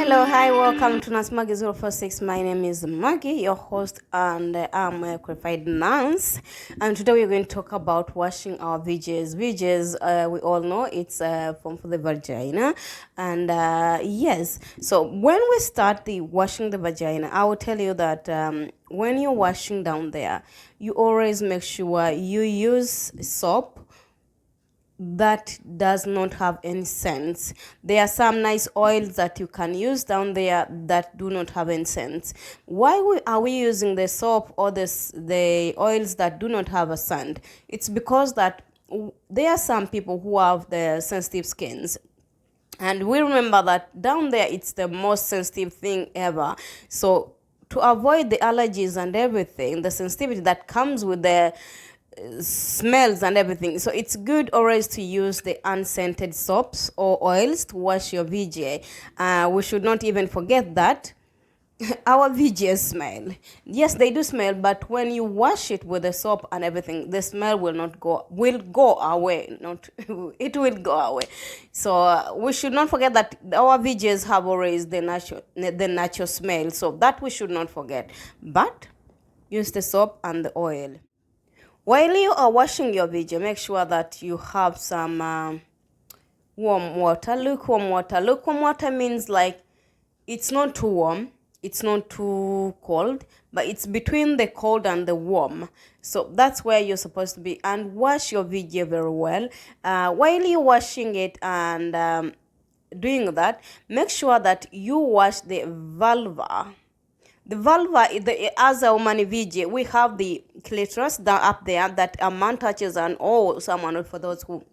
Hello, hi, welcome to Nasmagi 046. My name is Maggie, your host, and I'm a qualified nurse. And today we're going to talk about washing our VJs. VJs, we all know it's from for the vagina. And yes, so when we start the washing the vagina, I will tell you that when you're washing down there, you always make sure you use soap that does not have any scents. There are some nice oils that you can use down there that do not have any scents. Are we using the soap or the oils that do not have a scent? It's because that there are some people who have the sensitive skins. And we remember that down there, it's the most sensitive thing ever. So to avoid the allergies and everything, the sensitivity that comes with the smells and everything, so it's good always to use the unscented soaps or oils to wash your VJ. We should not even forget that our VJs smell. Yes, they do smell, but when you wash it with the soap and everything, the smell will go away. Not it will go away. So we should not forget that our VJs have always the natural smell. So that we should not forget. But use the soap and the oil. While you are washing your VJ, make sure that you have some warm water, lukewarm water. Lukewarm water means like it's not too warm, it's not too cold, but it's between the cold and the warm. So that's where you're supposed to be. And wash your VJ very well. While you're washing it and doing that, make sure that you wash the vulva. The vulva, as a woman VJ, we have the clitoris down up there that a man touches, and someone for those who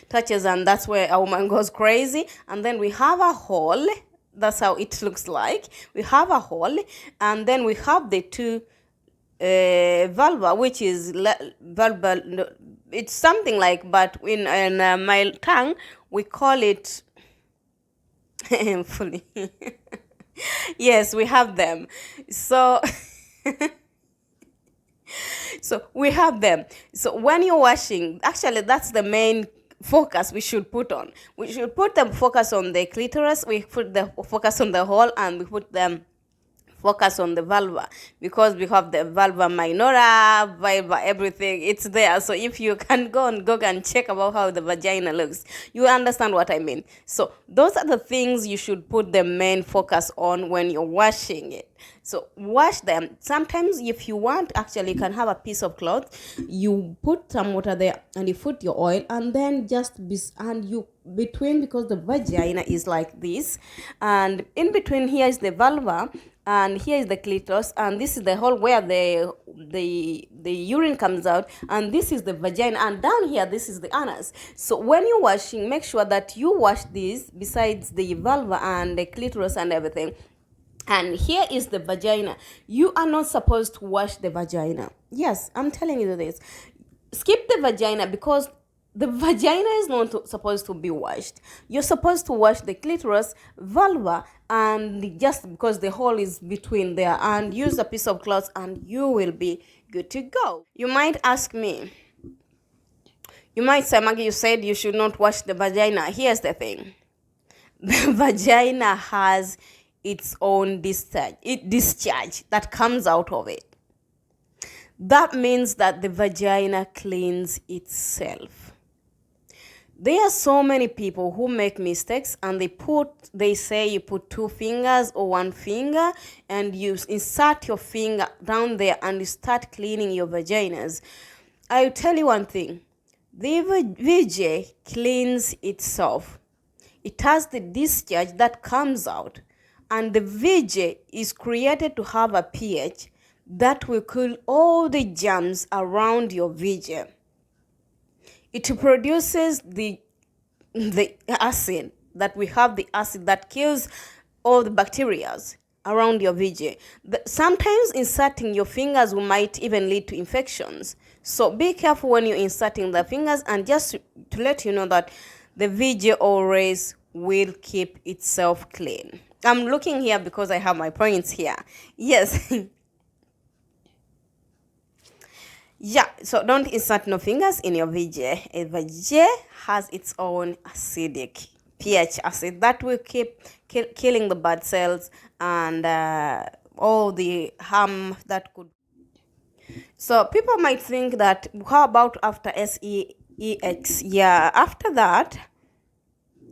touches, and that's where a woman goes crazy. And then we have a hole. That's how it looks like. We have a hole, and then we have the two vulva, which is vulva. It's something like, but in my tongue we call it fully. Yes, we have them. So we have them. So when you're washing, actually that's the main focus we should put on. We should put the focus on the clitoris, we put the focus on the hole, and we put them focus on the vulva, because we have the vulva minora, vulva everything, it's there. So if you can go and check about how the vagina looks, you understand what I mean. So those are the things you should put the main focus on when you're washing it. So wash them. Sometimes if you want, actually you can have a piece of cloth, you put some water there and you put your oil, and then between, because the vagina is like this, and in between here is the vulva, and here is the clitoris, and this is the hole where the urine comes out, and this is the vagina, and down here this is the anus. So when you're washing, make sure that you wash this besides the vulva and the clitoris and everything. And here is the vagina. You are not supposed to wash the vagina. Yes, I'm telling you this. Skip the vagina, because the vagina is not supposed to be washed. You're supposed to wash the clitoris, vulva, and just because the hole is between there, and use a piece of cloth and you will be good to go. You might ask me, you might say, Maggie, you said you should not wash the vagina. Here's the thing. The vagina has its own discharge that comes out of it. That means that the vagina cleans itself. There are so many people who make mistakes, and they say you put 2 fingers or 1 finger, and you insert your finger down there and you start cleaning your vaginas. I'll tell you one thing. The VJ cleans itself. It has the discharge that comes out. And the VJ is created to have a pH that will kill all the germs around your VJ. It produces the acid that we have, the acid that kills all the bacteria around your VJ. Sometimes inserting your fingers might even lead to infections. So be careful when you're inserting the fingers, and just to let you know that the VJ always will keep itself clean. I'm looking here because I have my points here. Yes. Yeah, so don't insert no fingers in your VJ. A VJ has its own acidic pH acid that will keep killing the bad cells and all the harm that could. So people might think that, how about after sex? Yeah, after that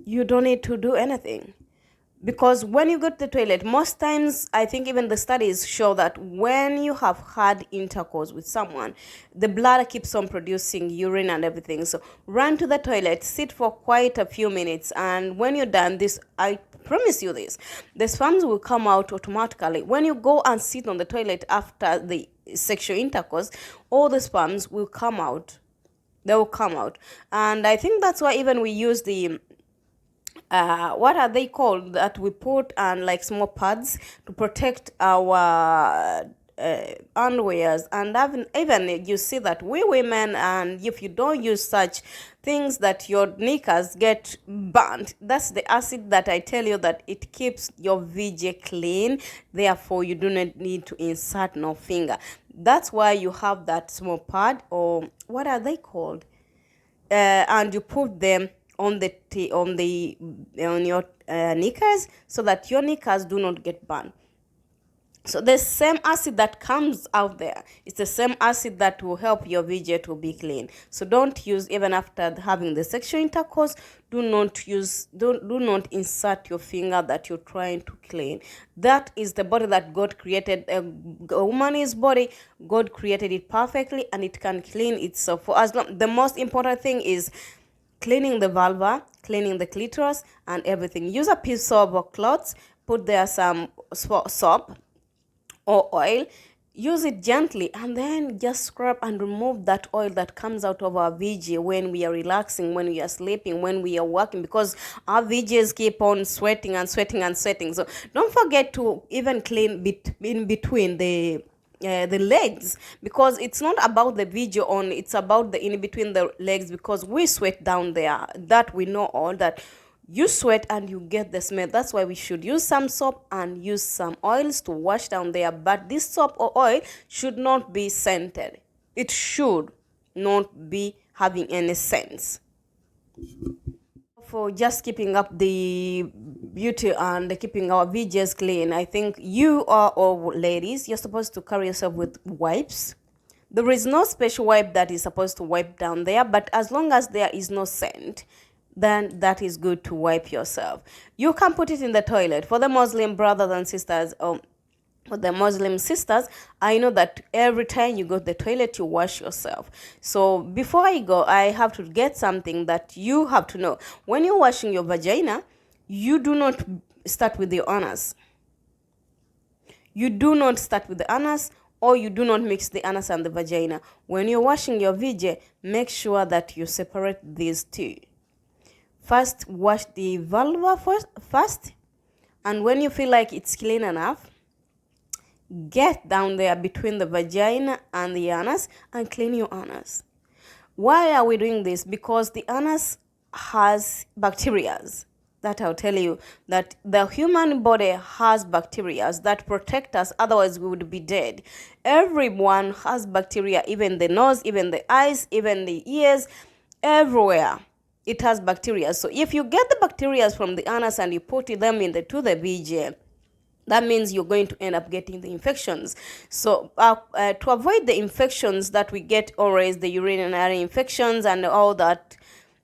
you don't need to do anything, because when you go to the toilet, most times, I think even the studies show that when you have had intercourse with someone, the bladder keeps on producing urine and everything. So run to the toilet, sit for quite a few minutes, and when you're done, this, I promise you this, the sperms will come out automatically. When you go and sit on the toilet after the sexual intercourse, all the sperms will come out. They will come out. And I think that's why even we use the what are they called, that we put on like small pads to protect our underwears. And even you see that we women, and if you don't use such things, that your knickers get burnt. That's the acid that I tell you, that it keeps your VJ clean, therefore you do not need to insert no finger. That's why you have that small pad, or what are they called, and you put them on your knickers, so that your knickers do not get burned. So the same acid that comes out there, it's the same acid that will help your VJ to be clean. So don't use, even after having the sexual intercourse, do not insert your finger that you're trying to clean. That is the body that God created. A woman's body, God created it perfectly, and it can clean itself. For as long, the most important thing is cleaning the vulva, cleaning the clitoris, and everything. Use a piece of cloth, put there some soap or oil, use it gently, and then just scrub and remove that oil that comes out of our VJ when we are relaxing, when we are sleeping, when we are working, because our VJs keep on sweating and sweating and sweating. So don't forget to even clean in between the legs, because it's not about the VJ only, it's about the in between the legs, because we sweat down there. That we know all that. You sweat and you get the smell. That's why we should use some soap and use some oils to wash down there. But this soap or oil should not be scented. It should not be having any scents. For just keeping up the beauty and keeping our VJs clean, I think you are all ladies, you're supposed to carry yourself with wipes. There is no special wipe that is supposed to wipe down there, but as long as there is no scent, then that is good to wipe yourself. You can put it in the toilet. For the Muslim brothers and sisters, for the Muslim sisters, I know that every time you go to the toilet, you wash yourself. So before I go, I have to get something that you have to know. When you're washing your vagina, you do not start with the anus. You do not start with the anus, or you do not mix the anus and the vagina. When you're washing your VJ, make sure that you separate these two. First, wash the vulva first, and when you feel like it's clean enough, get down there between the vagina and the anus and clean your anus. Why are we doing this? Because the anus has bacteria. That I'll tell you, that the human body has bacteria that protect us, otherwise we would be dead. Everyone has bacteria, even the nose, even the eyes, even the ears, everywhere. It has bacteria. So if you get the bacteria from the anus and you put them to the VJ, that means you're going to end up getting the infections. So to avoid the infections that we get always, the urinary infections and all that,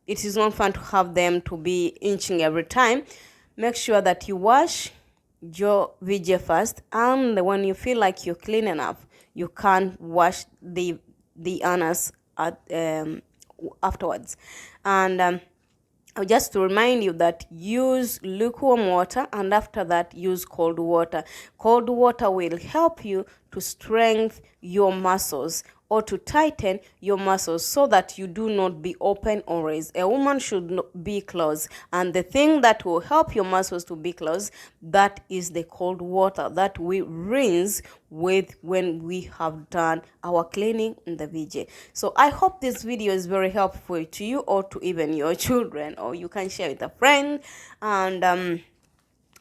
it is not fun to have them to be inching every time. Make sure that you wash your VJ first, and when you feel like you're clean enough, you can wash the anus afterwards. And just to remind you that use lukewarm water, and after that use cold water. Cold water will help you to strengthen your muscles, or to tighten your muscles, so that you do not be open always. A woman should not be closed, and the thing that will help your muscles to be closed, that is the cold water that we rinse with when we have done our cleaning in the VJ. So I hope this video is very helpful to you, or to even your children, or you can share with a friend. And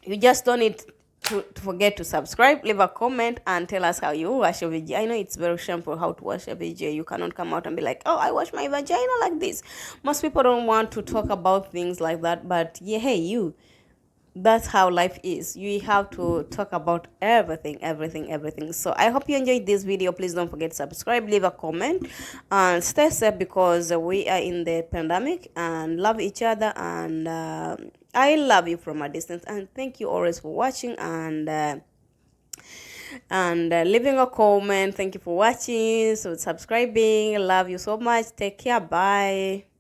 you just don't need to forget to subscribe, leave a comment, and tell us how you wash your vagina. I know it's very shameful how to wash a vagina. You cannot come out and be like, oh, I wash my vagina like this. Most people don't want to talk about things like that, but yeah, hey, that's how life is. You have to talk about everything. So I hope you enjoyed this video. Please don't forget to subscribe, leave a comment, and stay safe, because we are in the pandemic, and love each other. And I love you from a distance, and thank you always for watching and leaving a comment. Thank you for watching, so subscribing. Love you so much. Take care. Bye.